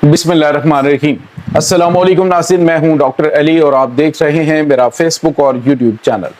बिस्मिल्लाहिर्रहमानिर्रहीम। अस्सलाम वालेकुम नाज़रीन, मैं हूं डॉक्टर अली और आप देख रहे हैं मेरा फेसबुक और यूट्यूब चैनल।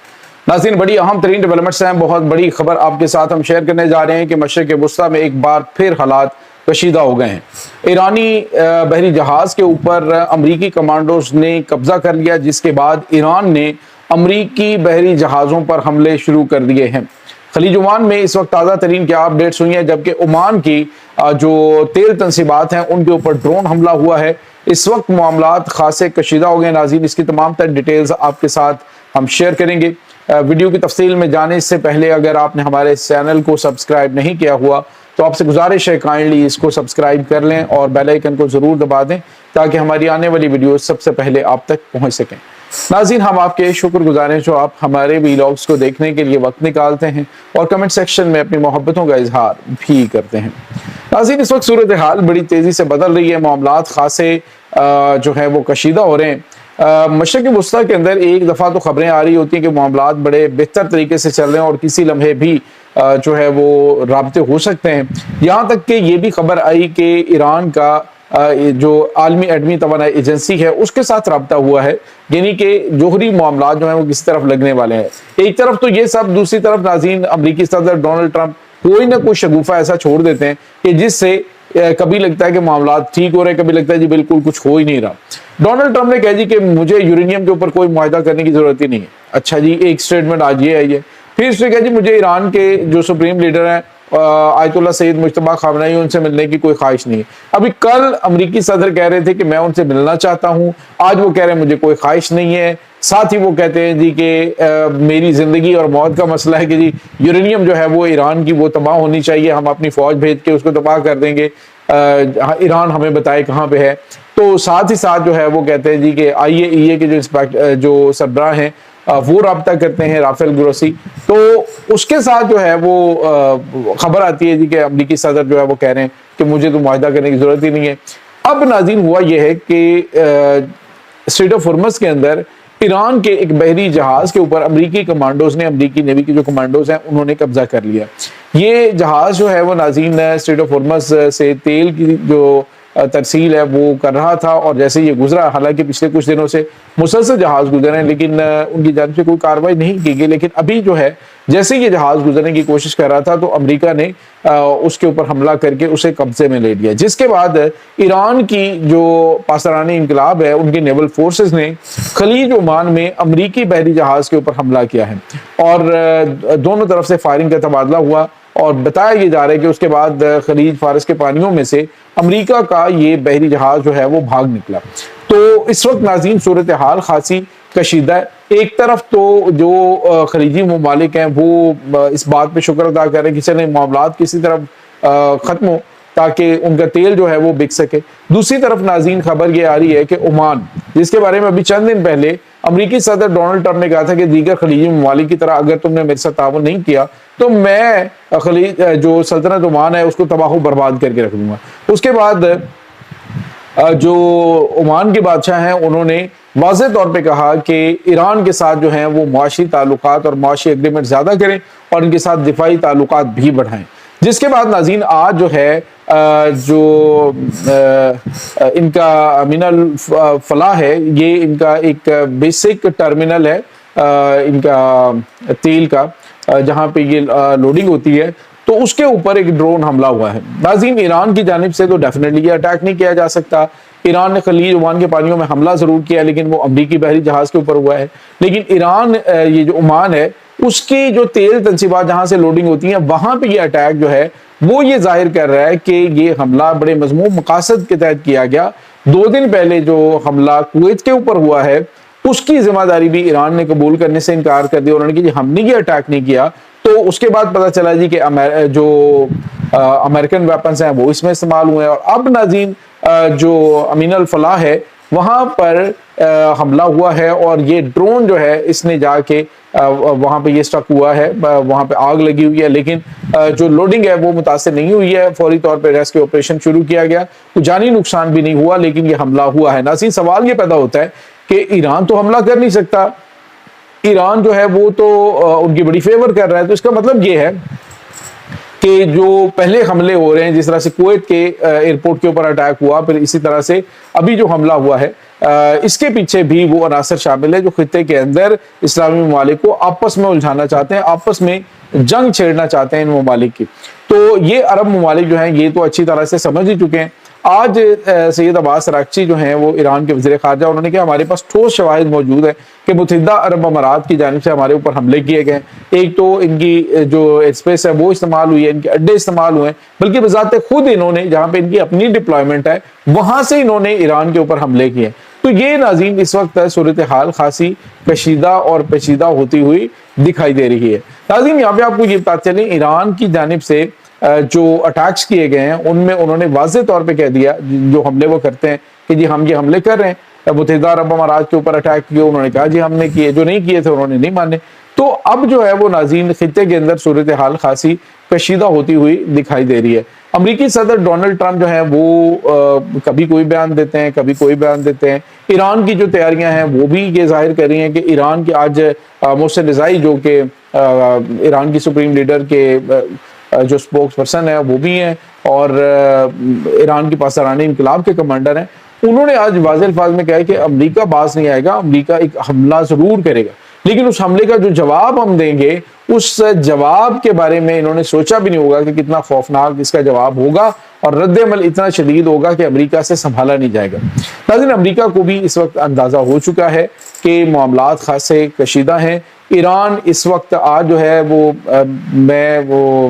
नाज़रीन, बड़ी अहम तरीन डेवलपमेंट्स हैं, बहुत बड़ी खबर आपके साथ हम शेयर करने जा रहे हैं कि मशरिक़ वुस्ता में एक बार फिर हालात कशीदा हो गए हैं। ईरानी बहरी जहाज़ के ऊपर अमरीकी कमांडोज ने कब्जा कर लिया, जिसके बाद ईरान ने अमरीकी बहरी जहाज़ों पर हमले शुरू कर दिए हैं। खलीज ओमान में इस वक्त ताज़ा तरीन क्या अपडेट्स हुई हैं, जबकि ओमान की जो तेल तंसीबात हैं उनके ऊपर ड्रोन हमला हुआ है। इस वक्त मामलात खासे कशीदा हो गए नाज़रीन, इसकी तमाम तर डिटेल्स आपके साथ हम शेयर करेंगे। वीडियो की तफसील में जाने से पहले अगर आपने हमारे चैनल को सब्सक्राइब नहीं किया हुआ तो आपसे गुजारिश है काइंडली इसको सब्सक्राइब कर लें और बेल आइकन को ज़रूर दबा दें ताकि हमारी आने वाली वीडियो सबसे पहले आप तक पहुँच सकें। नाज़रीन, हम आपके शुक्रगुजार हैं जो आप हमारे वीलॉग्स को देखने के लिए वक्त निकालते हैं और कमेंट सेक्शन में अपनी मोहब्बतों का इजहार भी करते हैं। नाज़रीन, इस वक्त सूरत हाल बड़ी तेज़ी से बदल रही है, मामलात खासे जो है वो कशीदा हो रहे हैं। मशरिक़ वुस्ता के अंदर एक दफ़ा तो खबरें आ रही होती हैं कि मामलात बड़े बेहतर तरीके से चल रहे हैं और किसी लम्हे भी जो है वो राब्ते हो सकते हैं। यहाँ तक कि ये भी खबर आई कि ईरान का जो आलमी एटमी तवानाई एजेंसी है उसके साथ रब्ता हुआ है, यानी कि जोहरी मामला जो है वो किसी तरफ लगने वाले हैं। एक तरफ तो ये सब, दूसरी तरफ नाज़रीन अमरीकी सदर डोनाल्ड ट्रंप कोई ना कोई शगुफा ऐसा छोड़ देते हैं कि जिससे कभी लगता है कि मामला ठीक हो रहे हैं, कभी लगता है जी बिल्कुल कुछ हो ही नहीं रहा। डोनाल्ड ट्रंप ने कह दी कि मुझे यूरेनियम के ऊपर कोई मुआहदा करने की जरूरत ही नहीं है। अच्छा जी, एक स्टेटमेंट आज ये आई है। फिर उसने कहा जी मुझे ईरान के जो सुप्रीम लीडर हैं आयतुल्ला सैयद मुज्तबा खामनेई, उनसे मिलने की कोई ख्वाहिश नहीं है। अभी कल अमरीकी सदर कह रहे थे कि मैं उनसे मिलना चाहता हूं, आज वो कह रहे हैं मुझे कोई ख्वाहिश नहीं है। साथ ही वो कहते हैं जी कि मेरी जिंदगी और मौत का मसला है कि जी यूरेनियम जो है वो ईरान की वो तबाह होनी चाहिए, हम अपनी फौज भेज के उसको तबाह कर देंगे, ईरान हमें बताए कहाँ पे है। तो साथ ही साथ जो है वो कहते हैं जी कि IAEA के जो सरबराह हैं वो रब्ता करते हैं राफेल ग्रोसी। तो उसके साथ जो है वो खबर आती है जी कि अमरीकी सदर जो है वो कह रहे हैं कि मुझे तो मुआहदा करने की जरूरत ही नहीं है। अब नाज़रीन हुआ यह है कि स्ट्रेट ऑफ हॉर्मज़ के अंदर ईरान के एक बहरी जहाज के ऊपर अमरीकी कमांडोज ने, अमरीकी नेवी के जो कमांडोज हैं उन्होंने कब्जा कर लिया। ये जहाज जो है वो नाज़रीन स्ट्रेट ऑफ हॉर्मज़ से तेल की जो तरसील है वो कर रहा था और जैसे ये गुजरा, हालांकि पिछले कुछ दिनों से मुसलसल जहाज गुजरे हैं लेकिन उनकी जानिब से कोई कार्रवाई नहीं की गई। लेकिन अभी जो है जैसे ये जहाज गुजरने की कोशिश कर रहा था तो अमेरिका ने उसके ऊपर हमला करके उसे कब्जे में ले लिया, जिसके बाद ईरान की जो पासरानी इनकलाब है उनकी नेवल फोर्सेस ने खलीज ओमान में अमरीकी बहरी जहाज के ऊपर हमला किया है और दोनों तरफ से फायरिंग का तबादला हुआ और बताया ये जा रहा है कि उसके बाद खलीज फारस के पानियों में से अमेरिका का ये बहरी जहाज जो है वो भाग निकला। तो इस वक्त नाज़रीन सूरत हाल खासी कशीदा है। एक तरफ तो जो खलीजी ममालिक हैं वो इस बात पे शुक्र अदा कर रहे हैं कि चले मामलात किसी तरफ ख़त्म हो ताकि उनका तेल जो है वो बिक सके। दूसरी तरफ नाज़रीन खबर ये आ रही है कि ओमान, जिसके बारे में अभी चंद दिन पहले अमरीकी सदर डोनाल्ड ट्रंप ने कहा था कि दीगर खलीजी ममालिक की तरह अगर तुमने मेरे साथ ताउन नहीं किया तो मैं खलीज जो सल्तनत ओमान है उसको तबाह बर्बाद करके रख दूंगा। उसके बाद जो ओमान के बादशाह हैं उन्होंने वाज़ेह तौर पे कहा कि ईरान के साथ जो हैं वो मुआशी ताल्लुकात और मुआशी एग्रीमेंट ज़्यादा करें और इनके साथ दिफाई ताल्लुकात भी बढ़ाएं। जिसके बाद नाज़रीन आज जो है जो इनका मिनल फलाह है, ये इनका एक बेसिक टर्मिनल है इनका तेल का, जहाँ पे ये लोडिंग होती है, तो उसके ऊपर एक ड्रोन हमला हुआ है। नाज़रीन, ईरान की जानिब से तो डेफिनेटली अटैक नहीं किया जा सकता। ईरान ने खलीज ओमान के पानियों में हमला जरूर किया लेकिन वो अमरीकी बहरी जहाज के ऊपर हुआ है। लेकिन ईरान ये जो ओमान है उसकी जो तेल तंसीबात जहां से लोडिंग होती है वहां पे ये अटैक जो है वो ये जाहिर कर रहा है कि ये हमला बड़े मज़मूम मकासद के तहत किया गया। 2 दिन पहले जो हमला कुवैत के ऊपर हुआ है उसकी जिम्मेदारी भी ईरान ने कबूल करने से इनकार कर दिया। उन्होंने कहा हमने ये अटैक नहीं किया। तो उसके बाद पता चला जी कि जो अमेरिकन वेपन्स हैं वो इसमें इस्तेमाल हुए हैं और अब नाज़रीन जो अमीनल फलाह है वहां पर हमला हुआ है और ये ड्रोन जो है इसने जाके वहां पे ये स्टक हुआ है, वहां पे आग लगी हुई है लेकिन जो लोडिंग है वो मुतासिर नहीं हुई है। फौरी तौर पे रेस्क्यू ऑपरेशन शुरू किया गया, तो जानी नुकसान भी नहीं हुआ लेकिन ये हमला हुआ है। नाज़रीन, सवाल ये पैदा होता है कि ईरान तो हमला कर नहीं सकता, ईरान जो है वो तो उनकी बड़ी फेवर कर रहा है, तो इसका मतलब ये है کہ جو پہلے حملے ہو رہے ہیں، جس طرح سے کویت کے ایئرپورٹ کے اوپر اٹیک ہوا، پھر اسی طرح سے ابھی جو حملہ ہوا ہے، اس کے پیچھے بھی وہ عناصر شامل ہے جو خطے کے اندر اسلامی ممالک کو آپس میں الجھانا چاہتے ہیں، آپس میں جنگ چھیڑنا چاہتے ہیں ان ممالک کی۔ تو یہ عرب ممالک جو ہیں یہ تو اچھی طرح سے سمجھ ہی چکے ہیں۔ آج سید عباس اراغچی جو ہیں وہ ایران کے وزیر خارجہ، انہوں نے کہا ہمارے پاس ٹھوس شواہد موجود ہیں کہ متحدہ عرب امارات کی جانب سے ہمارے اوپر حملے کیے گئے ہیں۔ ایک تو ان کی جو اسپیس ہے وہ استعمال ہوئی ہے، ان کے اڈے استعمال ہوئے ہیں، بلکہ بذات خود انہوں نے جہاں پہ ان کی اپنی ڈپلائمنٹ ہے وہاں سے انہوں نے ایران کے اوپر حملے کیے ہیں۔ تو یہ ناظرین اس وقت صورتحال خاصی کشیدہ اور پیچیدہ ہوتی ہوئی دکھائی دے رہی ہے۔ ناظرین یہاں پہ آپ کو یہ بتا چلیں، ایران کی جانب سے جو اٹیکس کیے گئے ہیں ان میں انہوں نے واضح طور پہ کہہ دیا، جو حملے وہ کرتے ہیں کہ جی ہم یہ حملے کر رہے ہیں، متحدہ عرب امارات کے اوپر اٹیک کیے، انہوں نے کہا جی ہم نے کیے، جو نہیں کیے تھے انہوں نے نہیں مانے۔ تو اب جو ہے وہ ناظرین خطے کے اندر صورتحال خاصی کشیدہ ہوتی ہوئی دکھائی دے رہی ہے۔ امریکی صدر ڈونلڈ ٹرمپ جو ہیں وہ کبھی کوئی بیان دیتے ہیں، کبھی کوئی بیان دیتے ہیں۔ ایران کی جو تیاریاں ہیں وہ بھی یہ ظاہر کر رہی ہیں کہ ایران کے آج محسن رضائی جو کہ ایران کی سپریم لیڈر کے جو سپوکس پرسن ہے وہ بھی ہیں اور ایران کی پاسداران انقلاب کے کمانڈر ہیں، انہوں نے آج واضح الفاظ میں کہا ہے کہ امریکہ باز نہیں آئے گا، امریکہ ایک حملہ ضرور کرے گا، لیکن اس حملے کا جو جواب ہم دیں گے اس جواب کے بارے میں انہوں نے سوچا بھی نہیں ہوگا کہ کتنا خوفناک اس کا جواب ہوگا اور رد عمل اتنا شدید ہوگا کہ امریکہ سے سنبھالا نہیں جائے گا۔ ناظرین امریکہ کو بھی اس وقت اندازہ ہو چکا ہے کہ معاملات خاصے کشیدہ ہیں۔ ایران اس وقت آج جو ہے وہ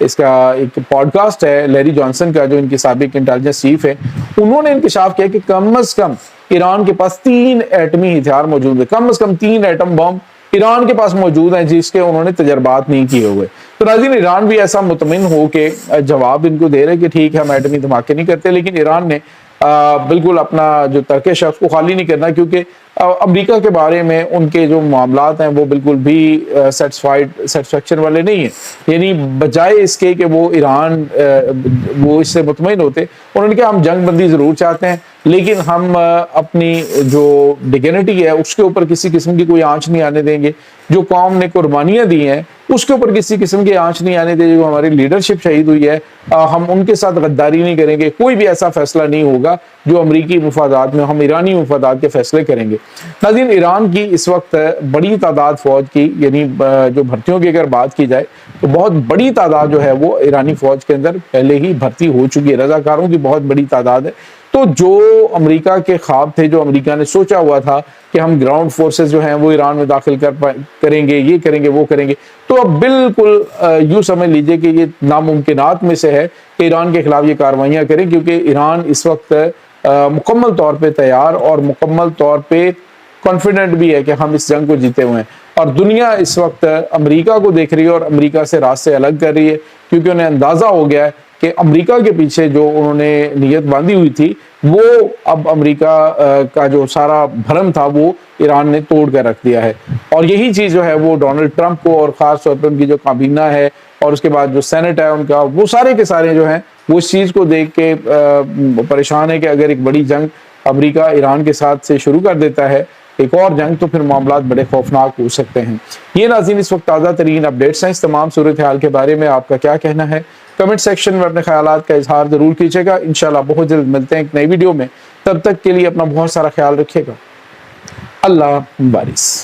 اس کا ایک پوڈ کاسٹ ہے لیری جانسن کا، جو ان کی سابق انٹیلیجنس چیف ہے، انہوں نے انکشاف کیا کہ کم از کم ایران کے پاس 3 ایٹمی ہتھیار موجود ہیں، کم از کم 3 ایٹم بم ایران کے پاس موجود ہیں جس کے انہوں نے تجربات نہیں کیے ہوئے۔ تو ناظرین ایران بھی ایسا مطمئن ہو کے جواب ان کو دے رہے کہ ٹھیک ہے ہم ایٹمی دھماکے نہیں کرتے، لیکن ایران نے بالکل اپنا جو ترکش ہے اس کو خالی نہیں کرنا، کیونکہ امریکہ کے بارے میں ان کے جو معاملات ہیں وہ بالکل بھی سیٹسفیکشن والے نہیں ہیں۔ یعنی بجائے اس کے کہ وہ ایران وہ اس سے مطمئن ہوتے، انہوں نے کہا ہم جنگ بندی ضرور چاہتے ہیں لیکن ہم اپنی جو ڈگنیٹی ہے اس کے اوپر کسی قسم کی کوئی آنچ نہیں آنے دیں گے، جو قوم نے قربانیاں دی ہیں اس کے اوپر کسی قسم کی آنچ نہیں آنے دیں گے، جو ہماری لیڈرشپ شہید ہوئی ہے ہم ان کے ساتھ غداری نہیں کریں گے، کوئی بھی ایسا فیصلہ نہیں ہوگا جو امریکی مفادات میں، ہم ایرانی مفادات کے فیصلے کریں گے۔ ناظرین ایران کی اس وقت بڑی تعداد فوج کی، یعنی جو بھرتیوں کی اگر بات کی جائے تو بہت بڑی تعداد جو ہے وہ ایرانی فوج کے اندر پہلے ہی بھرتی ہو چکی ہے، رضاکاروں کی بہت بڑی تعداد ہے۔ تو جو امریکہ کے خواب تھے، جو امریکہ نے سوچا ہوا تھا کہ ہم گراؤنڈ فورسز جو ہیں وہ ایران میں داخل کریں گے، یہ کریں گے وہ کریں گے، تو اب بالکل یوں سمجھ لیجئے کہ یہ ناممکنات میں سے ہے کہ ایران کے خلاف یہ کاروائیاں کریں، کیونکہ ایران اس وقت مکمل طور پہ تیار اور مکمل طور پہ کانفیڈنٹ بھی ہے کہ ہم اس جنگ کو جیتے ہوئے ہیں، اور دنیا اس وقت امریکہ کو دیکھ رہی ہے اور امریکہ سے راستے الگ کر رہی ہے، کیونکہ انہیں اندازہ ہو گیا ہے کہ امریکہ کے پیچھے جو انہوں نے نیت باندھی ہوئی تھی وہ اب امریکہ کا جو سارا بھرم تھا وہ ایران نے توڑ کر رکھ دیا ہے۔ اور یہی چیز جو ہے وہ ڈونلڈ ٹرمپ کو اور خاص طور پر ان کی جو کابینہ ہے اور اس کے بعد جو سینٹ ہے ان کا، وہ سارے کے سارے جو ہیں وہ اس چیز کو دیکھ کے پریشان ہے کہ اگر ایک بڑی جنگ امریکہ ایران کے ساتھ سے شروع کر دیتا ہے، ایک اور جنگ، تو پھر معاملات بڑے خوفناک ہو سکتے ہیں۔ یہ ناظرین اس وقت تازہ ترین اپڈیٹس ہیں، اس تمام صورتحال کے بارے میں آپ کا کیا کہنا ہے؟ کمنٹ سیکشن میں اپنے خیالات کا اظہار ضرور کیجیے گا۔ انشاءاللہ بہت جلد ملتے ہیں ایک نئی ویڈیو میں، تب تک کے لیے اپنا بہت سارا خیال رکھیے گا۔ اللہ بارس۔